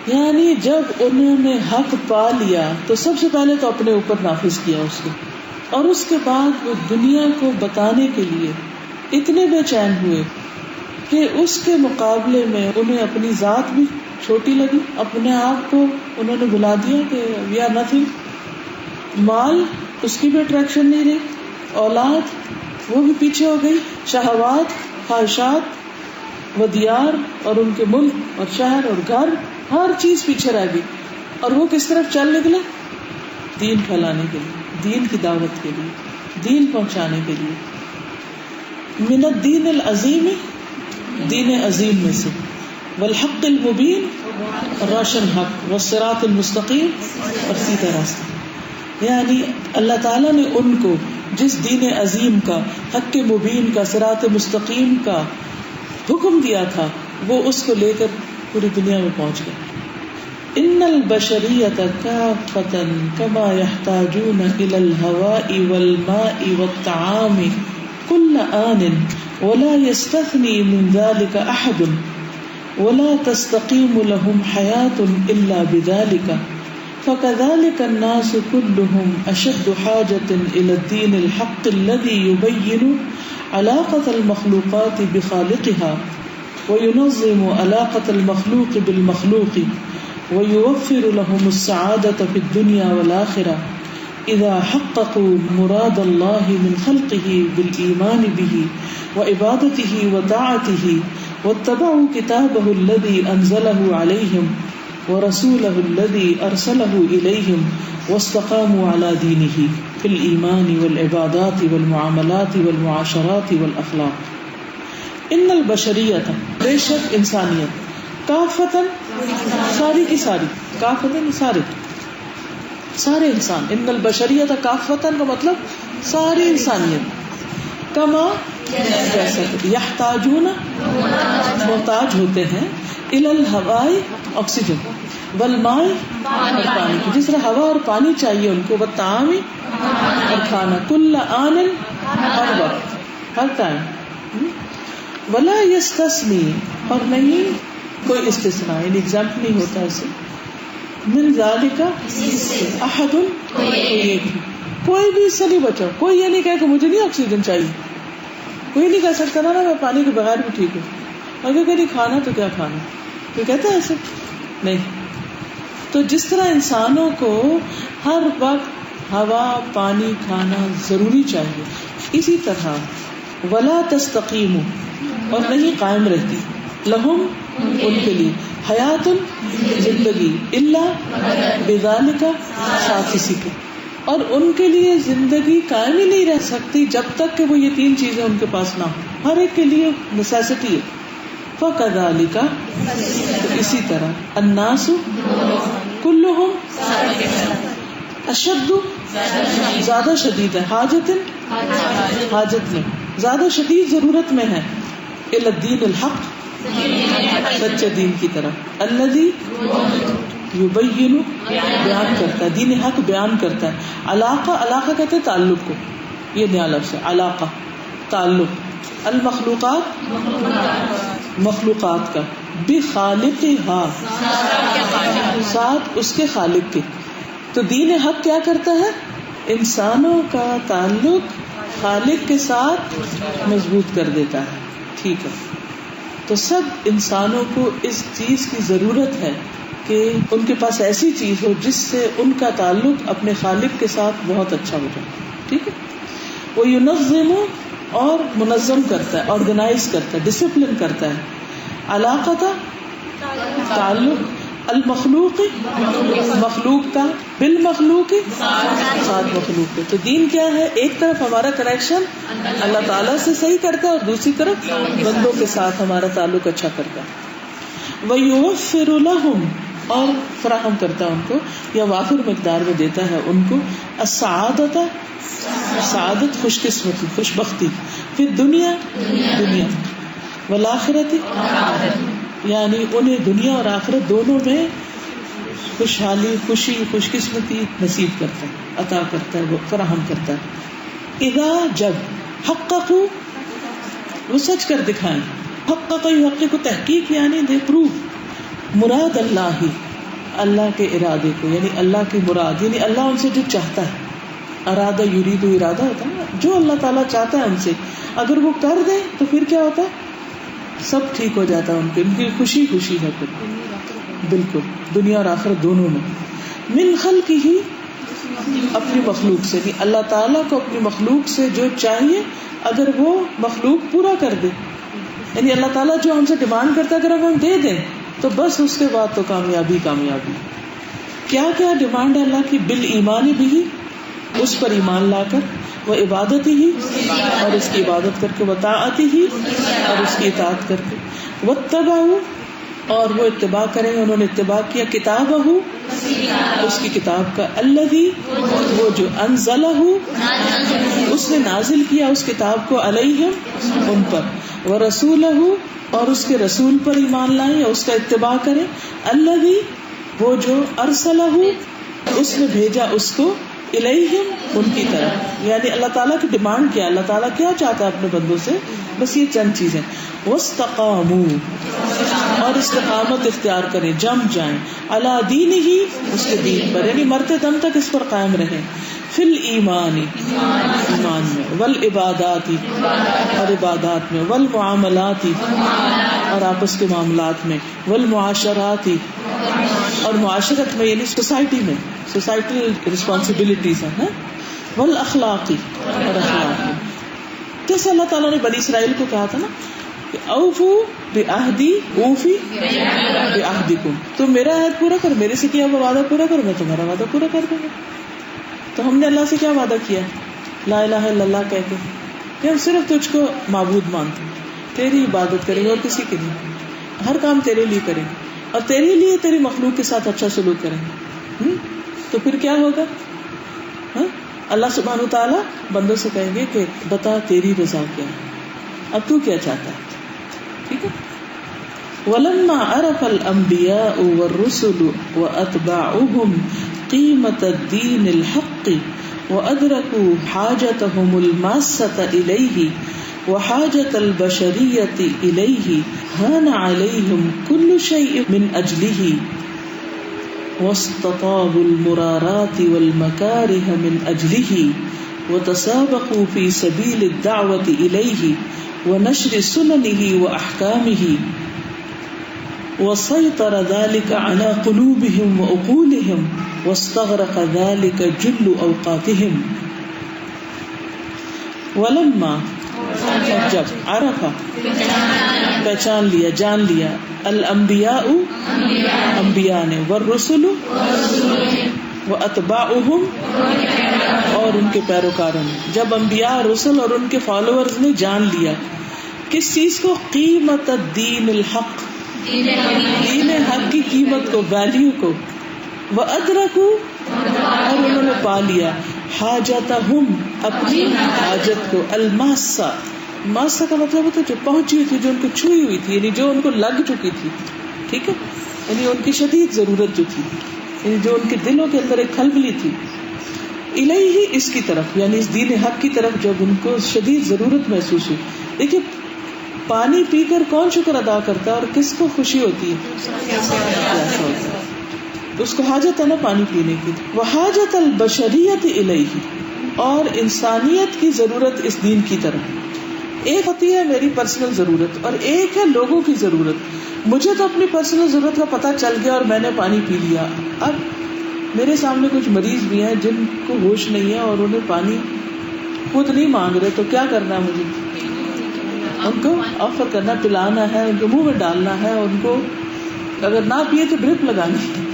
یعنی جب انہوں نے حق پا لیا تو سب سے پہلے تو اپنے اوپر نافذ کیا اس کو، اور اس کے بعد وہ دنیا کو بتانے کے لیے اتنے بے چین ہوئے کہ اس کے مقابلے میں انہیں اپنی ذات بھی چھوٹی لگی، اپنے آپ کو انہوں نے بلا دیا کہ وی آر نتھنگ. مال اس کی بھی اٹریکشن نہیں رہی، اولاد وہ بھی پیچھے ہو گئی، شہوات، خواہشات، ودیار اور ان کے ملک اور شہر اور گھر، ہر چیز پیچھے رہ گئی. اور وہ کس طرف چل نکلے؟ دین پھیلانے کے لیے، دین کی دعوت کے لیے، دین پہنچانے کے لیے. من الدین العظیم دین عظیم میں سے، والحق المبین روشن حق، والصراط المستقیم اور سیدھا راستہ. یعنی اللہ تعالیٰ نے ان کو جس دین عظیم کا، حق مبین کا، صراط مستقیم کا حکم دیا تھا، وہ اس کو لے کر پوری دنیا میں پہنچ گئے. ان البشریۃ کافۃ کما یحتاجون الی الہواء والماء والطعام کل آن ولا یستثنی من ذلک احد ولا تستقیم لهم حیاة الا بذلک فكذلك الناس كلهم أشد حاجة إلى الدين الحق الذي يبين علاقة المخلوقات بخالقها وينظم علاقة المخلوق بالمخلوق ويوفر لهم السعادة في الدنيا والآخرة إذا حققوا مراد الله من خلقه بالإيمان به وعبادته وطاعته واتبعوا كتابه الذي أنزله عليهم ورسوله الذي أرسله إليهم واستقاموا على دينه في الإيمان والعبادات والمعاملات والمعاشرات والأخلاق. ان البشریت بے شک انسانیت، کافتن ساری کی ساری، کافتن سارے انسان، ان البشریت کافتن کا مطلب ساری انسانیت، کما جیسا، یحتاجون محتاج ہوتے ہیں، الی الہواء آکسیجن، والماء اور پانی، جس طرح ہوا اور پانی چاہیے ان کو، والطعام اور کھانا، کل آن ہر وقت، ہر ٹائم. ولا یستثنی اور نہیں کوئی استثناء، یعنی ایگزامپل نہیں ہوتا اسے، من ذالک احد کوئی بھی اس سے نہیں بچا. کوئی یہ نہیں کہے کہ مجھے نہیں آکسیجن چاہیے، کوئی نہیں کہہ سکتا نا میں پانی کے بغیر بھی ٹھیک ہوں، اگر کہ نہیں کھانا تو کیا کھانا، کوئی کہتا ہے ایسے نہیں. تو جس طرح انسانوں کو ہر وقت ہوا پانی کھانا ضروری چاہیے، اسی طرح ولا تستقیم اور نہیں قائم رہتی، لہم ان کے لیے، حیات زندگی، الا بذالک ساتھ اسی کے، اور ان کے لیے زندگی قائم ہی نہیں رہ سکتی جب تک کہ وہ یہ تین چیزیں ان کے پاس نہ ہوں. ہر ایک کے لیے نیسیسٹی ہے. فَكَذَلِكَ، تو اسی طرح، الناس كلهم اشد، زیادہ شدید ہے، حاجت میں زیادہ شدید ضرورت میں ہے، الی الدین الحق، سچے دین کی طرف، الذی یبین، بیان کرتا ہے، دین حق بیان کرتا ہے. علاقہ کہتے ہیں تعلق کو، یہ نیا لفظ ہے علاقہ، تعلق. المخلوقات، مخلوقات کا، بخالقها، ساتھ اس کے خالق کے. تو دین حق کیا کرتا ہے؟ انسانوں کا تعلق خالق کے ساتھ مضبوط کر دیتا ہے. ٹھیک ہے، تو سب انسانوں کو اس چیز کی ضرورت ہے کہ ان کے پاس ایسی چیز ہو جس سے ان کا تعلق اپنے خالق کے ساتھ بہت اچھا ہو جائے. ٹھیک ہے، وہ ینظم، اور منظم کرتا ہے، آرگنائز کرتا ہے، ڈسپلن کرتا ہے. علاقہ کا تعلق، المخلوق، مخلوق کا، بالمخلوق، ساتھ مخلوق کے. تو دین کیا ہے؟ ایک طرف ہمارا کنیکشن اللہ تعالیٰ سے صحیح کرتا ہے، اور دوسری طرف بندوں کے ساتھ ہمارا تعلق اچھا کرتا ہے. وَيُوَفِّرُ لَهُمْ، اور فراہم کرتا ہے ان کو، یا وافر مقدار میں دیتا ہے ان کو، السعادت، سعادت، خوش قسمتی، خوش بختی، پھر دنیا والآخرت، یعنی انہیں دنیا اور آخرت دونوں میں خوشحالی، خوشی، خوش قسمتی نصیب کرتا ہے، عطا کرتا ہے، وہ فراہم کرتا ہے. اذا، جب، حققوا، وہ سچ کر دکھائیں. حقق یحقق، تحقیق یعنی دے پروو، مراد اللہ کے ارادے کو، یعنی اللہ کی مراد، یعنی اللہ ان سے جو چاہتا ہے. ارادہ یرید، ارادہ ہوتا ہے نا، جو اللہ تعالیٰ چاہتا ہے ان سے اگر وہ کر دیں تو پھر کیا ہوتا ہے؟ سب ٹھیک ہو جاتا ہے، ان کی خوشی خوشی ہے پھر. بالکل، دنیا اور آخرت دونوں میں. من خلقہ، اپنی مخلوق سے، یعنی اللہ تعالیٰ کو اپنی مخلوق سے جو چاہیے اگر وہ مخلوق پورا کر دے، یعنی اللہ تعالیٰ جو ہم سے ڈیمانڈ کرتا ہے اگر ہم دے دیں تو بس اس کے بعد تو کامیابی. کیا کیا ڈیمانڈ ہے اللہ کی؟ بالایمان بھی، اس پر ایمان لا کر، وہ عبادت ہی، اور اس کی عبادت کر کے، وطاعت ہی، اور اس کی اطاعت کر کے، واتبعوا، اور وہ اتباع کریں، انہوں نے اتباع کیا، کتابہ، اس کی کتاب کا، الذی، وہ جو، انزلہ، اس نے نازل کیا اس کتاب کو، علیہم، ان پر، ورسولہ، اور اس کے رسول پر ایمان لائیں یا اس کا اتباع کریں، الذی، وہ جو، ارسلہ، اس نے بھیجا اس کو، الیہم، ان کی طرف. یعنی اللہ تعالیٰ کی ڈیمانڈ کیا، اللہ تعالیٰ کیا چاہتا ہے اپنے بندوں سے؟ بس یہ چند چیزیں. واستقاموا، اور استقامت اختیار کریں، جم جائیں، علی دینہ، اس کے دین پر، یعنی مرتے دم تک اس پر قائم رہیں. فی الایمان، ایمان میں، والعبادات، اور عبادات میں، والمعاملات، اور آپس کے معاملات میں، والمعاشرات، اور معاشرت میں یعنی سوسائٹی میں، سوسائٹل رسپانسبلٹیز ہیں، والاخلاق، اور اخلاق. جیسے اللہ تعالیٰ نے بنی اسرائیل کو کہا تھا نا کہ اوفو بعہدی اوفی بعہدکم، تم میرا عہد پورا کرو، میرے سے کیا وعدہ پورا کرو، میں تمہارا وعدہ پورا کر دوں گا. تو ہم نے اللہ سے کیا وعدہ کیا؟ لا الہ الا اللہ کہہ کے کہ ہم صرف تجھ کو معبود مانتے ہیں، تیری عبادت کریں گے اور کسی کی نہیں، ہر کام تیرے لیے کریں گے اور تیرے لیے تیری مخلوق کے ساتھ اچھا سلوک کریں گے. تو پھر کیا ہوگا؟ اللہ سبحانہ و تعالیٰ بندوں سے کہیں گے کہ بتا تیری رضا کیا ہے، اب تو کیا چاہتا ہے. ٹھیک ہے. وَلَمَّا عَرَفَ الْأَنْبِيَاءُ وَالرُّسُلُ وَأَتْبَاعُهُمْ قِيمَةَ الدِّينِ الْحَقِّ وَأَدْرَكُوا حَاجَتَهُمُ الْمَاسَّةَ إِلَيْهِ وَحَاجَةَ الْبَشَرِيَّةِ إِلَيْهِ هَانَ عَلَيْهِمْ كُلُّ شَيْءٍ مِنْ أَجْلِهِ وَاسْتَطَابُوا الْمُرَارَاتِ وَالْمَكَارِهَ مِنْ أَجْلِهِ وَتَسَابَقُوا فِي سَبِيلِ الدَّعْوَةِ إِلَيْهِ وَنَشْرِ سُنَنِهِ وَأَحْكَامِهِ وسيطر ذلك على قلوبهم وعقولهم واستغرق ذلك جل اوقاتهم. ولما، جب عرفہ پہچان لیا، جان لیا، الانبیاء انبیاء نے، والرسل واتباعہم اور ان کے پیروکاروں نے. جب انبیاء، رسل اور ان کے فالوورز نے جان لیا کس چیز کو؟ قیمت الدین الحق، دین حق کی قیمت کو، ویلیو کو. وَأَدْرَكُوا اور انہوں نے پا لیا حاجتہم اپنی حاجت کو. الماسہ، ماسہ کا مطلب ہوتا ہے جو پہنچی ہوئی تھی، جو ان کو چھوئی ہوئی تھی، یعنی جو ان کو لگ چکی تھی. ٹھیک ہے، یعنی ان کی شدید ضرورت جو تھی، یعنی جو ان کے دلوں کے اندر ایک کھلبلی تھی. الیہ، اس کی طرف، یعنی اس دین حق کی طرف جب ان کو شدید ضرورت محسوس ہوئی. دیکھیے پانی پی کر کون شکر ادا کرتا ہے اور کس کو خوشی ہوتی ہے؟ اس کو حاجت ہے نا پانی پینے کی. وحاجت البشریت الیہ، اور انسانیت کی ضرورت اس دین کی طرف. ایک ہوتی ہے میری پرسنل ضرورت اور ایک ہے لوگوں کی ضرورت. مجھے تو اپنی پرسنل ضرورت کا پتہ چل گیا اور میں نے پانی پی لیا. اب میرے سامنے کچھ مریض بھی ہیں جن کو ہوش نہیں ہے اور انہیں پانی خود نہیں مانگ رہے، تو کیا کرنا ہے؟ مجھے ان کو آفر کرنا، پلانا ہے، ان کے منہ میں ڈالنا ہے، ان کو اگر نہ پیے تو ڈرپ لگانی ہے.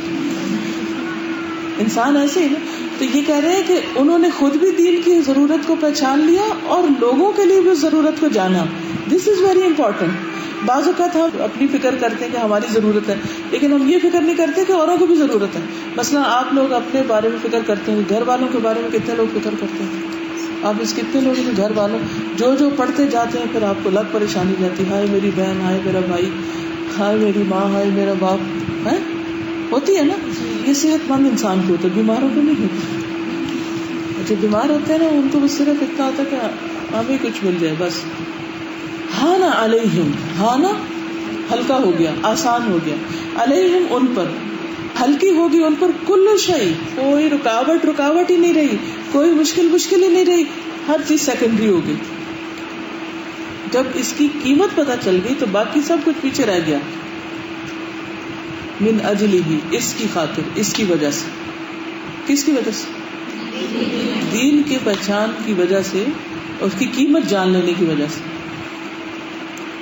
انسان ایسے ہی نا. تو یہ کہہ رہے ہیں کہ انہوں نے خود بھی دین کی ضرورت کو پہچان لیا اور لوگوں کے لیے بھی اس ضرورت کو جانا. دس از ویری امپورٹنٹ. بعض اوقات ہم اپنی فکر کرتے ہیں کہ ہماری ضرورت ہے، لیکن ہم یہ فکر نہیں کرتے کہ اوروں کو بھی ضرورت ہے. مثلا آپ لوگ اپنے بارے میں فکر کرتے ہیں، گھر والوں کے بارے میں کتنے لوگ فکر کرتے ہیں؟ آپ اس کتنے لوگ ہیں گھر والوں جو پڑھتے جاتے ہیں پھر آپ کو الگ پریشانی جاتی، ہائے میری بہن، ہائے میرا بھائی، ہائے میری ماں، ہائے میرا باپ. ہے ہوتی ہے نا. یہ صحت مند انسان کو ہوتا ہے، بیماروں کو نہیں ہوتی. جو بیمار ہوتے ہیں نا ان کو بس صرف اتنا ہوتا ہے کہ ہمیں کچھ مل جائے بس. ہانا علیہم، ہانا ہلکا ہو گیا، آسان ہو گیا، علیہم ان پر، ہلکی ہوگی ان پر، کل شیء، کوئی رکاوٹ ہی نہیں رہی، کوئی مشکل ہی نہیں رہی، ہر چیز سیکنڈری ہو گئی. جب اس کی قیمت پتہ چل گئی تو باقی سب کچھ پیچھے رہ گیا. من اجلہ، اس کی خاطر، اس کی وجہ سے. کس کی وجہ سے؟ دین کے پہچان کی وجہ سے، اس کی قیمت جان لینے کی وجہ سے.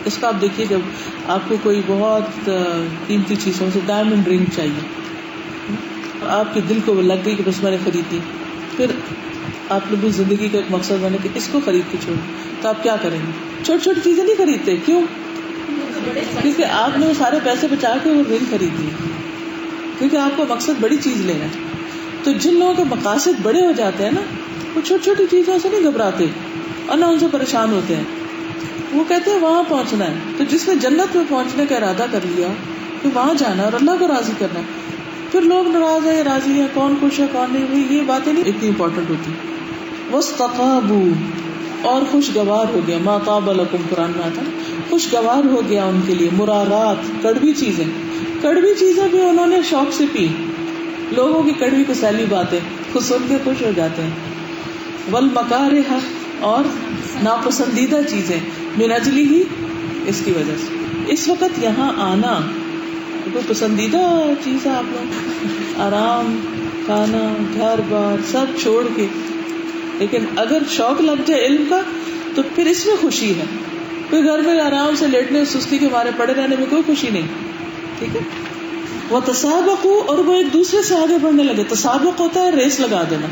اس کا آپ دیکھیے جب آپ کو کوئی بہت قیمتی چیز ہو، ڈائمنڈ رنگ چاہیے، آپ کے دل کو لگ گئی کہ بس میں نے خریدی، پھر آپ نے بھی زندگی کا ایک مقصد بنا کہ اس کو خرید کے چھوڑیں، تو آپ کیا کریں گے؟ چھوٹی چھوٹی چیزیں نہیں خریدتے. کیوں؟ کیونکہ آپ نے وہ سارے پیسے بچا کے وہ رنگ خرید لی، کیونکہ آپ کو مقصد بڑی چیز لینا ہے. تو جن لوگوں کے مقاصد بڑے ہو جاتے ہیں نا، وہ چھوٹی چھوٹی چیزوں سے نہیں گھبراتے اور نہ ان سے پریشان ہوتے ہیں. وہ کہتے ہیں وہاں پہنچنا ہے. تو جس نے جنت میں پہنچنے کا ارادہ کر لیا تو وہاں جانا اور اللہ کو راضی کرنا. پھر لوگ ناراض ہیں، راضی ہیں، کون خوش ہے کون نہیں، یہ باتیں نہیں اتنی امپورٹنٹ ہوتی. واستقاموا، اور خوشگوار ہو گیا. ما طاب لکم، قرآن میں آتا ہے خوشگوار ہو گیا ان کے لیے. مرارات، کڑوی چیزیں بھی انہوں نے شوق سے پی. لوگوں کی کڑوی کو سیلی باتیں خود سن کے خوش ہو جاتے ہیں. والمکارہ، اور ناپسندیدہ چیزیں، من اجلہ، اس کی وجہ سے. اس وقت یہاں آنا کوئی پسندیدہ چیز ہے آپ لوگ؟ آرام، کھانا، گھر بار سب چھوڑ کے. لیکن اگر شوق لگ جائے علم کا تو پھر اس میں خوشی ہے. کوئی گھر میں آرام سے لیٹنے سستی کے مارے پڑے رہنے میں کوئی خوشی نہیں. ٹھیک ہے. وتسابقوا، اور وہ ایک دوسرے سے آگے بڑھنے لگے. تسابق ہوتا ہے ریس لگا دینا،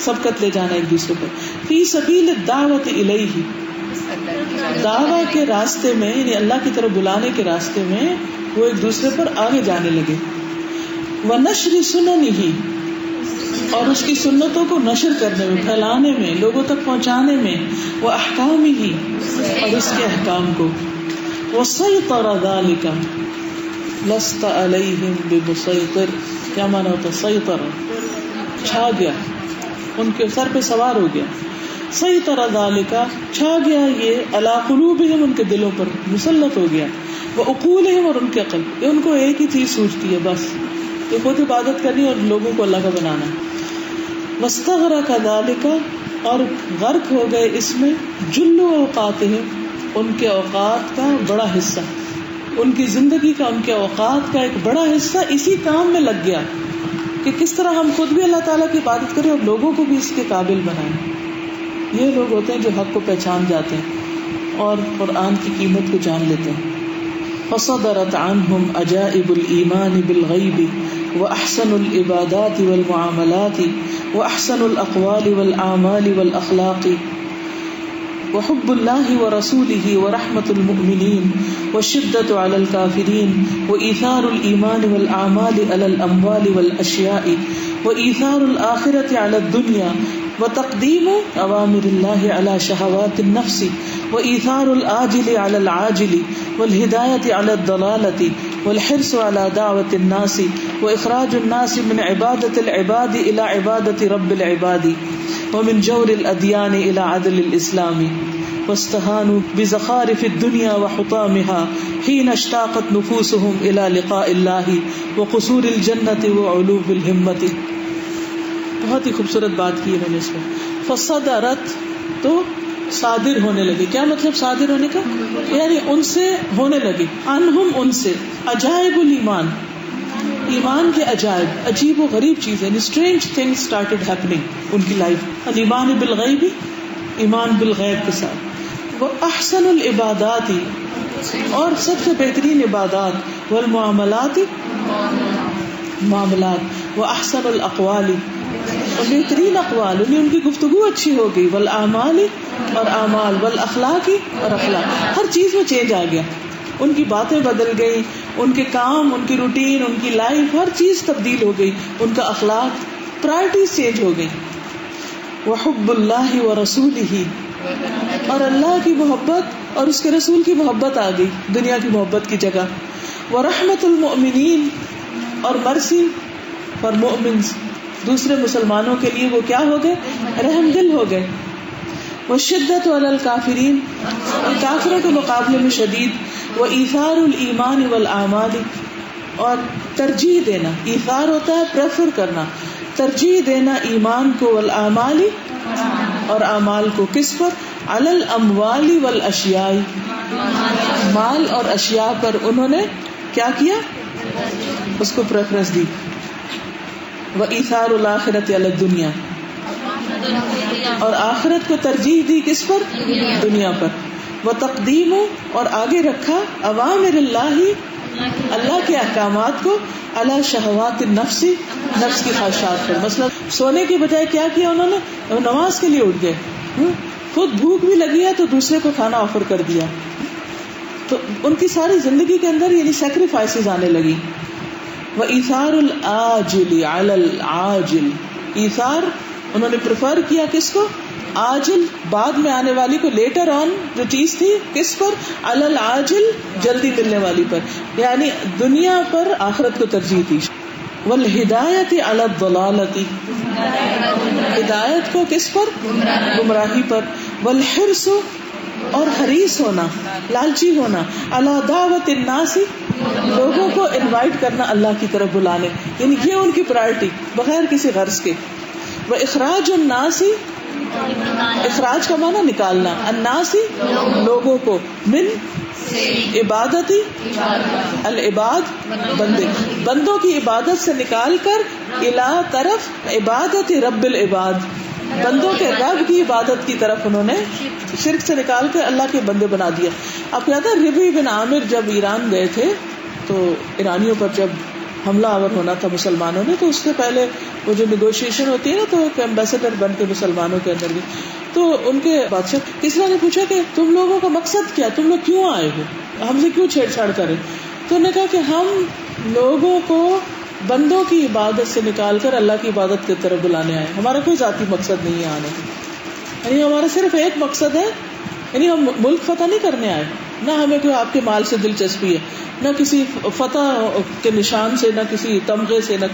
سبقت لے جانا ایک دوسرے پر. فی سبیل الدعوۃ الیہ، دعوی کے راستے میں، یعنی اللہ کی طرف بلانے کے راستے میں وہ ایک دوسرے پر آگے جانے لگے. ونشر سننہ، اور اس کی سنتوں کو نشر کرنے میں، پھیلانے میں، لوگوں تک پہنچانے میں. واحکامہ، اور اس کے احکام کو. وسیطر ذلک لست علیہم بمسیطر، کیا مانا ہوتا ہے سیطر؟ چھا گیا، ان کے سر پہ سوار ہو گیا. سیطر ذالک، چھا گیا یہ، علی قلوبہم، ان کے دلوں پر مسلط ہو گیا. وعقولہم، اور ان کے عقل، یہ ان کو ایک ہی چیز سوچتی ہے بس، کہ خود عبادت کرنی اور لوگوں کو اللہ کا بنانا. واستغرق ذالک، اور غرق ہو گئے اس میں، جل اوقاتہم، ان کے اوقات کا بڑا حصہ، ان کی زندگی کا، ان کے اوقات کا ایک بڑا حصہ اسی کام میں لگ گیا کہ کس طرح ہم خود بھی اللہ تعالیٰ کی عبادت کریں اور لوگوں کو بھی اس کے قابل بنائیں. یہ لوگ ہوتے ہیں جو حق کو پہچان جاتے ہیں. اور قرآن کی قیمت کو جان لیتے ہیں. فصدرت عنہم عجائب الایمان بالغیب واحسن العبادات والمعاملات واحسن الاقوال والاعمال والاخلاق وحب اللہ ورسولہ ورحمۃ المؤمنین والشدۃ علی الکافرین وایثار الایمان والاعمال علی الاموال والاشیاء وایثار الآخرۃ علی الدنیا وتقدیم اوامر اللہ علی شہوات النفس وایثار العاجل علی العاجل والہدایۃ علی الضلالۃ والحرص علی دعوۃ الناس واخراج الناس من عبادۃ العباد الی عبادۃ رب العباد ومن جور الادیان الی عدل الاسلام واستهانوا بزخارف الدنيا وحطامها حين اشتاقت نفوسهم الى لقاء الله وقصور الجنة وعلو الهمة. بہت ہی خوبصورت بات کی انہوں نے اس میں. فصدرت تو صادر ہونے لگے. کیا مطلب صادر ہونے کا؟ یعنی ان سے ہونے لگے. عنہم ان سے عجائب الایمان، ایمان کے عجائب، عجیب و غریب چیزیں، strange things started happening in کی لائف. الایمان بالغیب، ایمان بالغیب کے ساتھ. وہ احسن العبادات، اور سب سے بہترین عبادات، والمعاملات، معاملات، وہ احسن الاقوال، اور بہترین اقوال، ان کی گفتگو اچھی ہو گئی، والاعمال، اور اعمال، والاخلاق، اور اخلاق. ہر چیز میں چینج آ گیا. ان کی باتیں بدل گئی، ان کے کام، ان کی روٹین، ان کی لائف، ہر چیز تبدیل ہو گئی. ان کا اخلاق، پرائرٹیز چینج ہو گئی. وحب اللہ ورسولہ، اور اللہ کی محبت اور اس کے رسول کی محبت آ گئی دنیا کی محبت کی جگہ. ورحمت المؤمنین، اور مرسی فار مؤمنز، دوسرے مسلمانوں کے لیے وہ کیا ہو گئے؟ رحم دل ہو گئے. والشدۃ علی الکافرین، کافروں کے مقابلے میں شدید. وایثار الایمان والاعمال، اور ترجیح دینا. ایثار ہوتا ہے پریفر کرنا، ترجیح دینا ایمان کو، والاعمال، اور اعمال کو. کس پر؟ علی الاموال والاشیاء، مال اور اشیاء پر انہوں نے کیا کیا؟ اس کو پریفرنس دی. وایثار الآخرۃ علی الدنیا، اور آخرت کو ترجیح دی کس پر؟ دنیا پر. وتقدیم، اور آگے رکھا اوامر اللہ، اللہ کے احکامات کو، علی شہوات النفس، نفس کی خواہشات پر. مثلا سونے کے بجائے کیا کیا انہوں نے؟ نماز کے لیے اٹھ گئے. خود بھوک بھی لگی ہے تو دوسرے کو کھانا آفر کر دیا. تو ان کی ساری زندگی کے اندر یعنی سیکریفائسز آنے لگی. وایثار العاجل علی العاجل، ایثار انہوں نے پریفر کیا کس کو؟ عاجل، بعد میں آنے والی کو، لیٹر آن جو چیز تھی، کس پر؟ علی العاجل، جلدی ملنے والی پر. یعنی دنیا پر آخرت کو ترجیح دی. والہدایت علی الضلالۃ، ہدایت کو کس پر؟ گمراہی پر. والحرص، اور حریص ہونا، لالچی ہونا، علی دعوت الناس، لوگوں کو انوائٹ کرنا اللہ کی طرف بلانے. یعنی یہ ان کی پرائرٹی بغیر کسی غرض کے. واخراج الناس، اخراج کا معنی نکالنا، الناس لوگوں کو، من عبادتی العباد، بندے، بندوں کی عبادت سے نکال کر الی طرف عبادت رب العباد، بندوں کے رب کی عبادت کی طرف انہوں نے شرک سے نکال کے اللہ کے بندے بنا دیا. آپ یاد ہے ربی بن عامر جب ایران گئے تھے تو ایرانیوں پر جب حملہ آور ہونا تھا مسلمانوں نے، تو اس سے پہلے وہ جو نیگوشیشن ہوتی ہے نا، تو ایک ایمبیسڈر بن کے مسلمانوں کے اندر بھی، تو ان کے بادشاہ کسی نے پوچھا کہ تم لوگوں کا مقصد کیا، تم لوگ کیوں آئے ہو، ہم سے کیوں چھیڑ چھاڑ کریں؟ تو انہوں نے کہا کہ ہم لوگوں کو بندوں کی عبادت سے نکال کر اللہ کی عبادت کی طرف بلانے آئے، ہمارا کوئی ذاتی مقصد نہیں ہے آنے کا. یعنی ہمارا صرف ایک مقصد ہے، یعنی ہم ملک فتح نہیں کرنے آئے، نہ ہمیں کوئی آپ کے مال سے دلچسپی ہے، نہ کسی فتح کے نشان سے، نہ کسی تمغے سے، نہ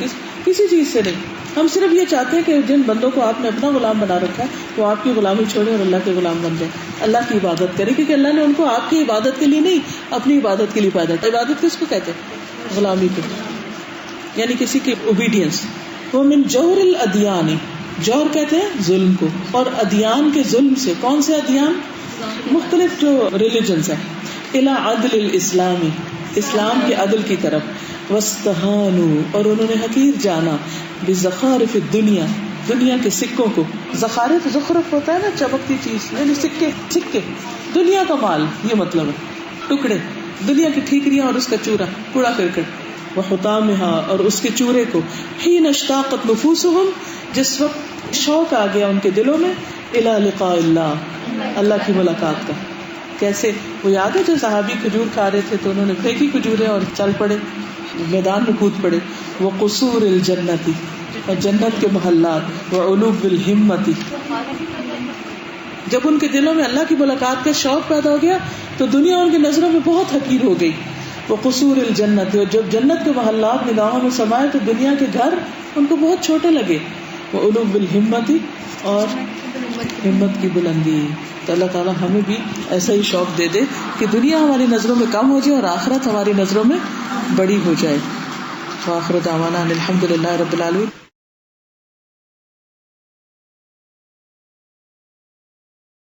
کسی چیز سے نہیں. ہم صرف یہ چاہتے ہیں کہ جن بندوں کو آپ نے اپنا غلام بنا رکھا ہے وہ آپ کی غلامی چھوڑیں اور اللہ کے غلام بن جائیں، اللہ کی عبادت کریں، کیونکہ اللہ نے ان کو آپ کی عبادت کے لیے نہیں، اپنی عبادت کے لیے پیدا کیا. عبادت کس کو کہتے ہیں؟ غلامی کو، یعنی کسی کی اوبیڈینس. وہ من جور الادیان، جور کہتے ہیں ظلم کو، اور ادیان کے ظلم سے. کون سے ادیان؟ مختلف جو ریلیجنز ہیں. الی عدل الاسلام، اسلام کے عدل کی طرف. واستہانوا، اور انہوں نے حقیر جانا، بزخارف الدنیا، دنیا کے سکوں کو. زخارف زخرف ہوتا ہے نا, چمکتی چیز, یعنی سکے دنیا کا مال, یہ مطلب ہے. ٹکڑے دنیا کی ٹھیکریاں اور اس کا چورا, کوڑا کرکٹ. وحطامها, اور اس کے چورے کو. حين اشتاقت نفوسهم, جس وقت شوق آ گیا ان کے دلوں میں, الى لقاء اللہ, اللہ کی ملاقات کا. کیسے وہ یاد ہے جو صحابی کھجور کھا رہے تھے تو انہوں نے پھینکی کھجوریں اور چل پڑے, میدان میں کود پڑے. وقصور الجنتی, اور جنت کے محلات. وعلوب الہمتی, جب ان کے دلوں میں اللہ کی ملاقات کا شوق پیدا ہو گیا تو دنیا ان کی نظروں میں بہت حقیر ہو گئی. وقصور الجنت, اور جب جنت کے محلات نگاہوں میں سمائے تو دنیا کے گھر ان کو بہت چھوٹے لگے. وعلوب الہمتی, اور ہمت کی بلندی. تو اللہ تعالیٰ ہمیں بھی ایسا ہی شوق دے دے کہ دنیا ہماری نظروں میں کم ہو جائے اور آخرت ہماری نظروں میں بڑی ہو جائے. وآخر دعوانا الحمد للہ رب العالمین.